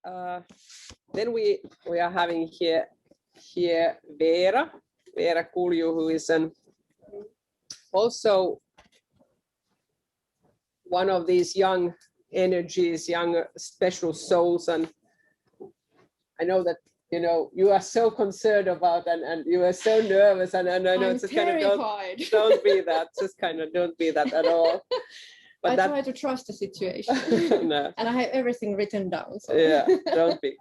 then we are having here Veera Kulju, who is also one of these young energies, young special souls. And I know that you are so concerned about and you are so nervous, and I know it's just terrified. Kind of don't be that, just kind of don't be that at all. But I try to trust the situation. No. And I have everything written down. So. Yeah, don't be.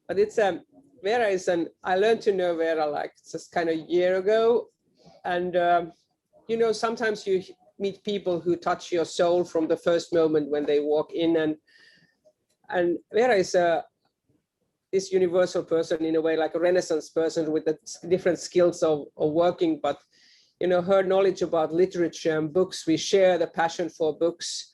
But it's Veera is I learned to know Veera like just kind of a year ago, and sometimes you meet people who touch your soul from the first moment when they walk in, and Veera is this universal person in a way, like a Renaissance person with the different skills of working, but her knowledge about literature and books, we share the passion for books,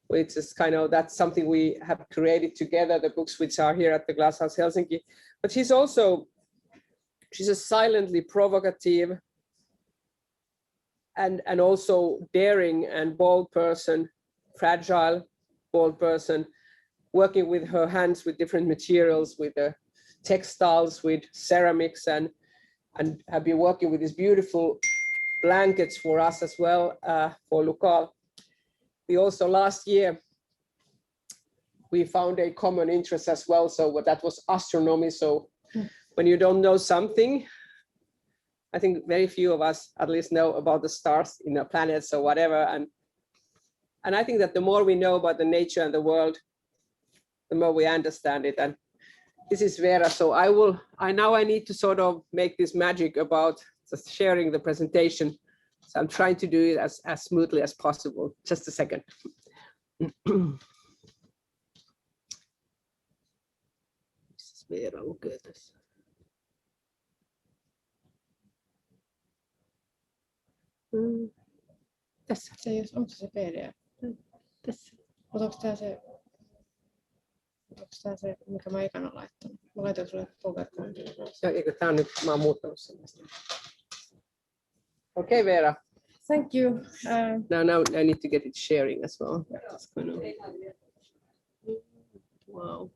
which is that's something we have created together, the books which are here at the Glasshouse Helsinki. But she's a silently provocative and also daring and bold person, fragile, bold person, working with her hands with different materials, with the textiles, with ceramics, and have been working with these beautiful blankets for us as well, for Lokal. We also last year, we found a common interest as well. So that was astronomy. So when you don't know something, I think very few of us at least know about the stars in the planets or whatever. And I think that the more we know about the nature and the world, the more we understand it. And this is Veera. So I need to sort of make this magic about just sharing the presentation. So I'm trying to do it as smoothly as possible. Just a second. This is Veera, look at this. Tässä. Onko se PDF? Tässä. Onko tämä se, mikä mä ikään olen laittanut? Mä laitoin sulle PowerPointin. Eikö tämä on nyt, mä oon muuttanut sellaista. Okay, Veera. Thank you. Now I need to get it sharing as well. Wow.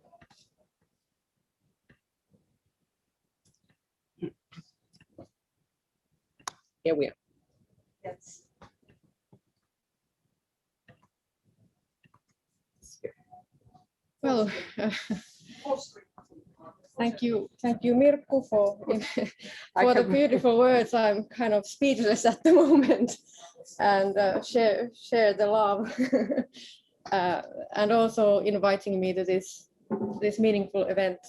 Here we are. Yes. Well, thank you, Mirkku, for the beautiful words. I'm kind of speechless at the moment, and share the love, and also inviting me to this meaningful event.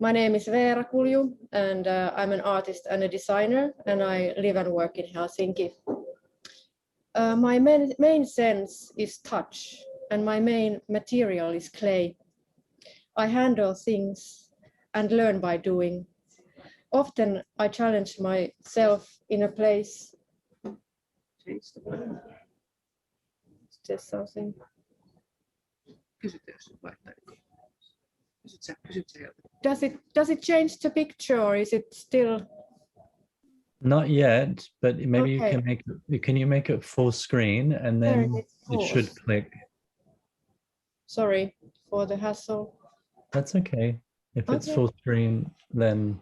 My name is Veera Kulju, and I'm an artist and a designer, and I live and work in Helsinki. My main sense is touch, and my main material is clay. I handle things and learn by doing. Often I challenge myself in a place. Is there something? Does it change the picture, or is it still? Not yet, but maybe you can make it. Can you make it full screen, and then it should click? Sorry for the hassle. That's okay. If it's full screen, then.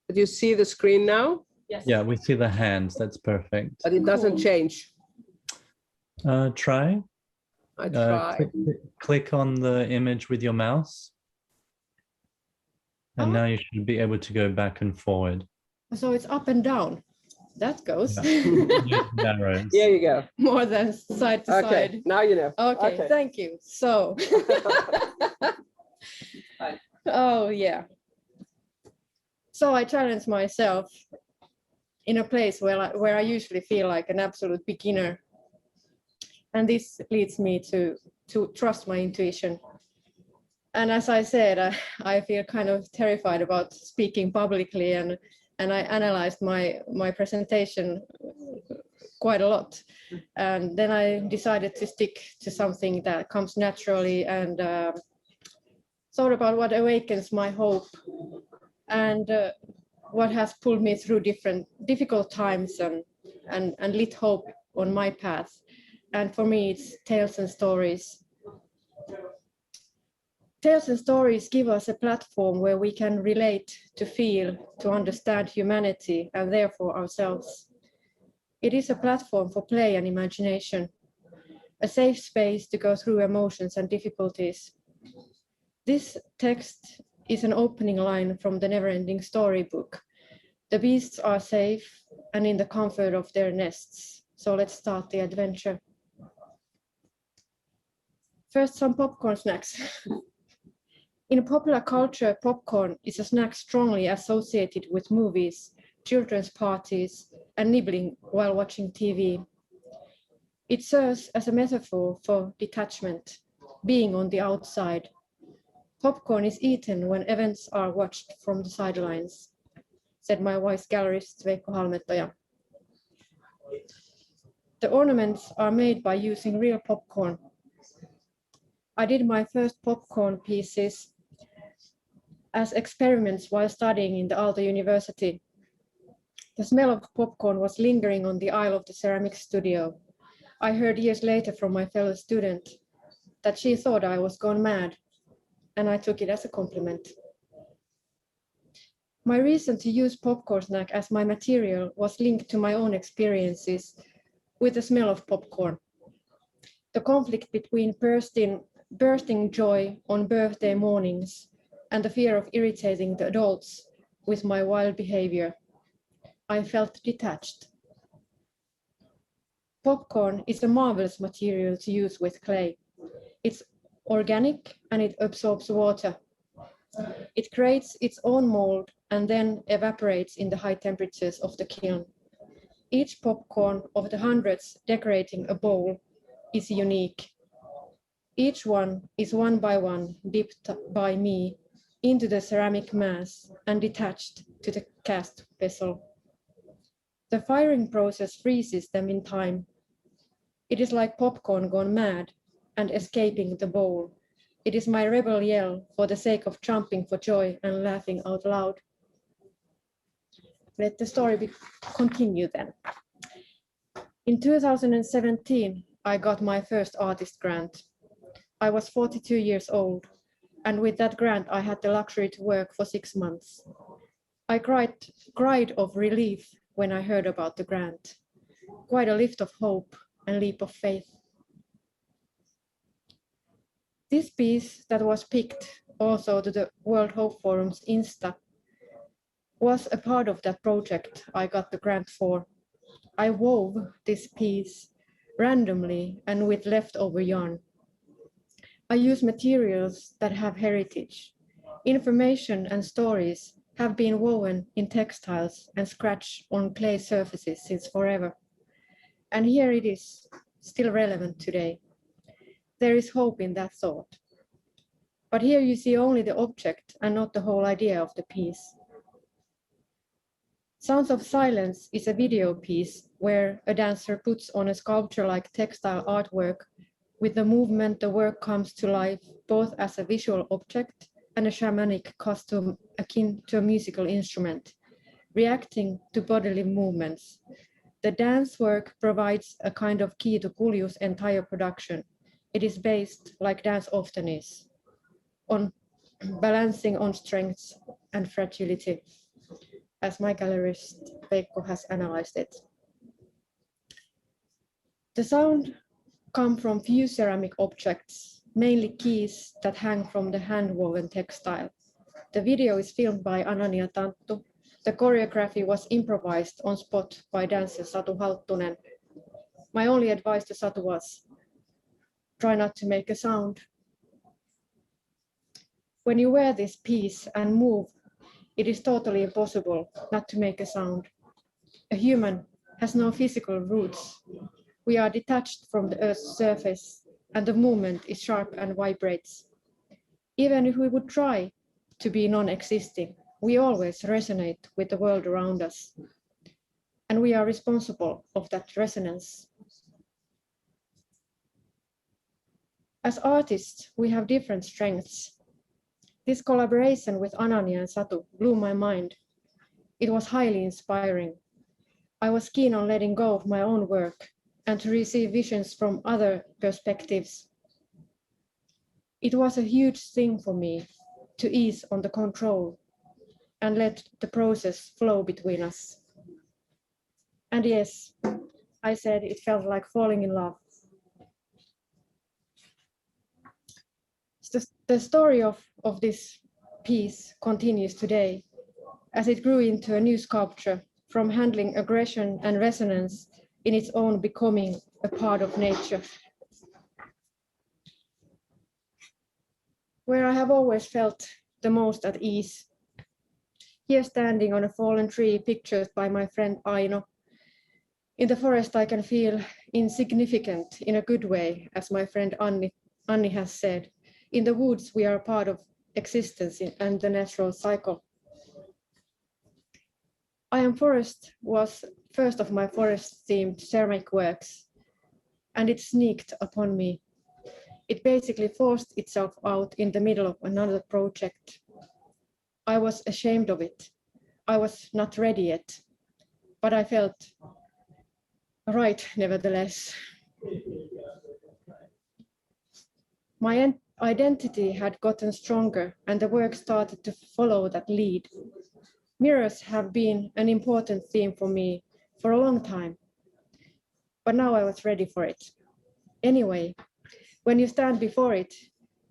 Did you see the screen now? Yes. Yeah, we see the hands. That's perfect. But it doesn't change. Try. I try. Click on the image with your mouse. And now you should be able to go back and forward. So it's up and down. That goes. Yeah. There you go. More than side to side. Now you know. Okay, thank you. So. Oh, yeah. So I challenge myself in a place where I usually feel like an absolute beginner. And this leads me to trust my intuition. And as I said, I feel kind of terrified about speaking publicly, and I analyzed my presentation quite a lot. And then I decided to stick to something that comes naturally and thought about what awakens my hope and what has pulled me through different difficult times and lit hope on my path. And for me, it's tales and stories. Tales and stories give us a platform where we can relate, to feel, to understand humanity and therefore ourselves. It is a platform for play and imagination, a safe space to go through emotions and difficulties. This text is an opening line from the never-ending storybook. The beasts are safe and in the comfort of their nests. So let's start the adventure. First, some popcorn snacks. In popular culture, popcorn is a snack strongly associated with movies, children's parties, and nibbling while watching TV. It serves as a metaphor for detachment, being on the outside. Popcorn is eaten when events are watched from the sidelines, said my wise gallerist Veera Halmetoja. The ornaments are made by using real popcorn. I did my first popcorn pieces as experiments while studying in the Aalto University. The smell of popcorn was lingering on the aisle of the ceramics studio. I heard years later from my fellow student that she thought I was gone mad, and I took it as a compliment. My reason to use popcorn snack as my material was linked to my own experiences with the smell of popcorn. The conflict between bursting joy on birthday mornings and the fear of irritating the adults with my wild behavior. I felt detached. Popcorn is a marvelous material to use with clay. It's organic and it absorbs water. It creates its own mold and then evaporates in the high temperatures of the kiln. Each popcorn of the hundreds decorating a bowl is unique. Each one is one by one dipped by me into the ceramic mass and detached to the cast vessel. The firing process freezes them in time. It is like popcorn gone mad and escaping the bowl. It is my rebel yell for the sake of jumping for joy and laughing out loud. Let the story continue then. In 2017, I got my first artist grant. I was 42 years old, and with that grant, I had the luxury to work for 6 months. I cried of relief when I heard about the grant. Quite a lift of hope and leap of faith. This piece that was picked also to the World Hope Forum's Insta was a part of that project I got the grant for. I wove this piece randomly and with leftover yarn. I use materials that have heritage. Information and stories have been woven in textiles and scratched on clay surfaces since forever. And here it is, still relevant today. There is hope in that thought. But here you see only the object and not the whole idea of the piece. Sounds of Silence is a video piece where a dancer puts on a sculpture-like textile artwork. With the movement, the work comes to life both as a visual object and a shamanic costume akin to a musical instrument, reacting to bodily movements. The dance work provides a kind of key to Kulju's entire production. It is based, like dance often is, on balancing on strengths and fragility, as my gallerist Veikko has analyzed it. The sound comes from few ceramic objects, mainly keys that hang from the hand-woven textile. The video is filmed by Anania Tanttu. The choreography was improvised on spot by dancer Satu Halttunen. My only advice to Satu was, try not to make a sound. When you wear this piece and move, it is totally impossible not to make a sound. A human has no physical roots. We are detached from the Earth's surface, and the movement is sharp and vibrates. Even if we would try to be non-existing, we always resonate with the world around us. And we are responsible of that resonance. As artists, we have different strengths. This collaboration with Anania and Satu blew my mind. It was highly inspiring. I was keen on letting go of my own work and to receive visions from other perspectives. It was a huge thing for me to ease on the control and let the process flow between us. And yes, I said it felt like falling in love. The story of this piece continues today as it grew into a new sculpture from handling aggression and resonance in its own becoming a part of nature. Where I have always felt the most at ease. Here standing on a fallen tree pictured by my friend Aino. In the forest I can feel insignificant in a good way, as my friend Anni has said. In the woods we are part of existence and the natural cycle. I Am Forest was first of my forest-themed ceramic works, and it sneaked upon me. It basically forced itself out in the middle of another project. I was ashamed of it. I was not ready yet, but I felt right nevertheless. My identity had gotten stronger and the work started to follow that lead. Mirrors have been an important theme for me for a long time, but now I was ready for it. Anyway, when you stand before it,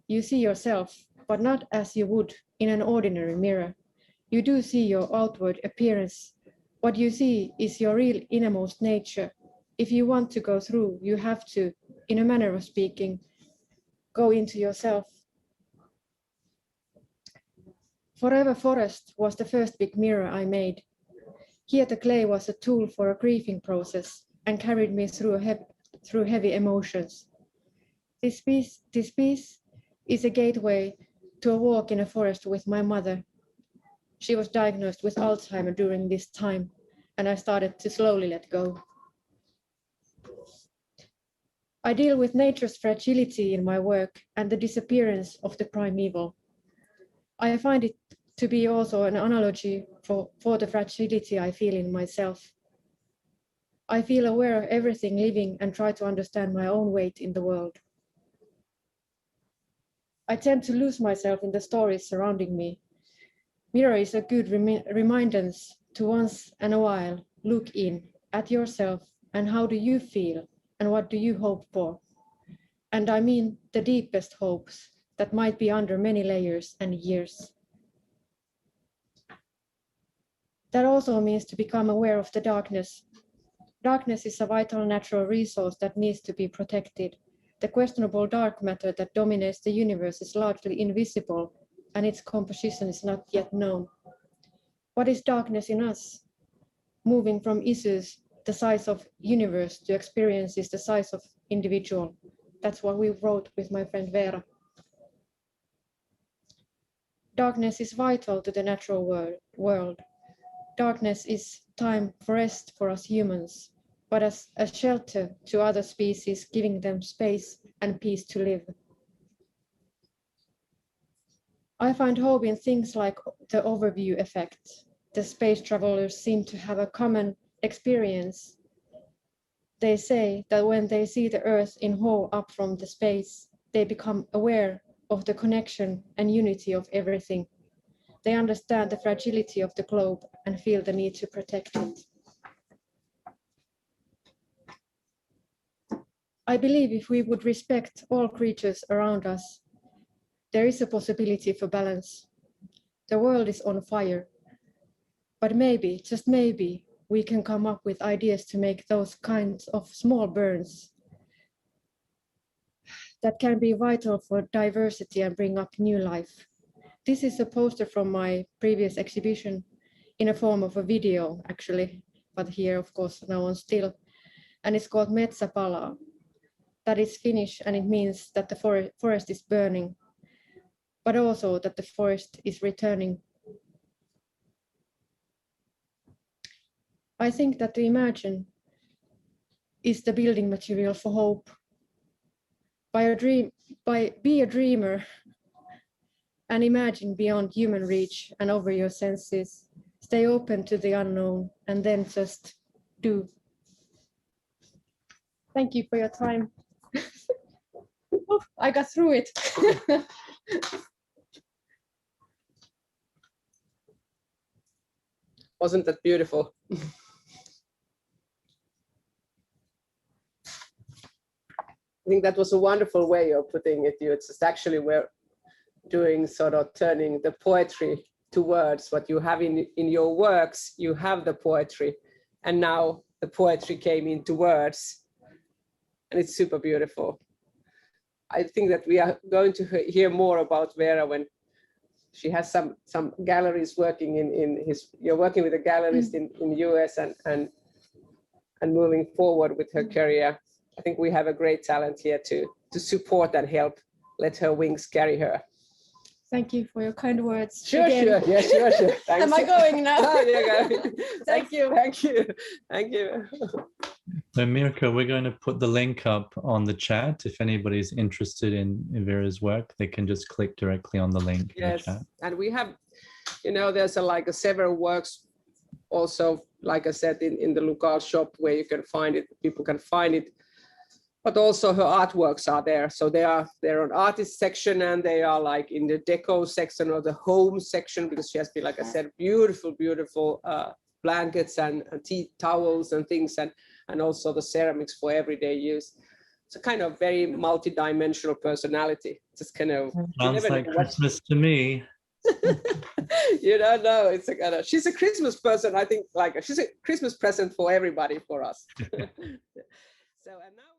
you see yourself, but not as you would in an ordinary mirror. You do see your outward appearance. What you see is your real innermost nature. If you want to go through, you have to, in a manner of speaking, go into yourself. Forever Forest was the first big mirror I made. Here the clay was a tool for a grieving process and carried me through heavy emotions. This piece is a gateway to a walk in a forest with my mother. She was diagnosed with Alzheimer's during this time, and I started to slowly let go. I deal with nature's fragility in my work and the disappearance of the primeval. I find it to be also an analogy for the fragility I feel in myself. I feel aware of everything living and try to understand my own weight in the world. I tend to lose myself in the stories surrounding me. Mirror is a good reminder to once in a while look in at yourself and how do you feel and what do you hope for? And I mean the deepest hopes that might be under many layers and years. That also means to become aware of the darkness. Darkness is a vital natural resource that needs to be protected. The questionable dark matter that dominates the universe is largely invisible and its composition is not yet known. What is darkness in us? Moving from issues the size of universe to experiences the size of individual. That's what we wrote with my friend Veera. Darkness is vital to the natural world. Darkness is time for rest for us humans, but as a shelter to other species, giving them space and peace to live. I find hope in things like the overview effect. The space travelers seem to have a common experience. They say that when they see the Earth in whole up from the space, they become aware of the connection and unity of everything. They understand the fragility of the globe and feel the need to protect it. I believe if we would respect all creatures around us, there is a possibility for balance. The world is on fire, but maybe, just maybe, we can come up with ideas to make those kinds of small burns that can be vital for diversity and bring up new life. This is a poster from my previous exhibition in a form of a video, actually, but here, of course, now on still, and it's called Metsäpala. That is Finnish, and it means that the forest is burning, but also that the forest is returning. I think that to imagine is the building material for hope. Be a dreamer and imagine beyond human reach and over your senses. Stay open to the unknown and then just do. Thank you for your time. I got through it. Wasn't that beautiful? I think that was a wonderful way of putting it. It's just actually we're doing sort of turning the poetry to words. What you have in your works, you have the poetry, and now the poetry came into words, and it's super beautiful. I think that we are going to hear more about Veera when she has some galleries working you're working with a gallerist in US and moving forward with her career. I think we have a great talent here to support and help, let her wings carry her. Thank you for your kind words. Sure, again. Sure. Yeah, sure. Thanks. Am I going now? Oh, you're going. Thank you. Thank you. Thank you. So Mirka, we're going to put the link up on the chat. If anybody's interested in Veera's work, they can just click directly on the link. Yes, in the chat. And we have, there's several works also, like I said, in the local shop where you can find it, people can find it. But also her artworks are there. So they're on artist section, and they are like in the deco section or the home section, because she has been, like I said, beautiful blankets and tea towels and things, and also the ceramics for everyday use. It's a kind of very multi-dimensional personality. Just kind of sounds like Christmas to me. You don't know. It's a kind of, she's a Christmas person. I think she's a Christmas present for everybody, for us. So and now.